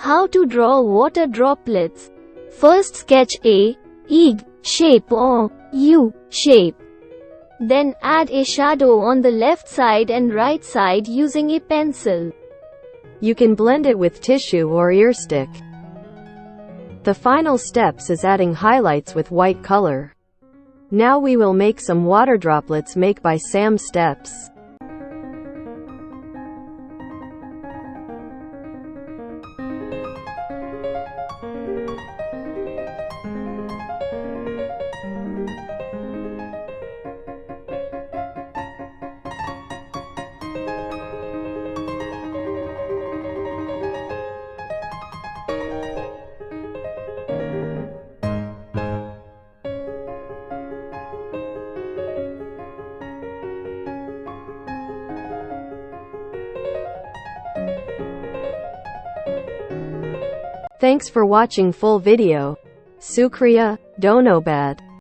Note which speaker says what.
Speaker 1: How to draw water droplets. First sketch a egg shape or U shape. Then add a shadow on the left side and right side using a pencil.
Speaker 2: You can blend it with tissue or ear stick. The final steps is adding highlights with white color. Now we will make some water droplets make by Sam steps. Thanks for watching full video. Sukriya, Donobad.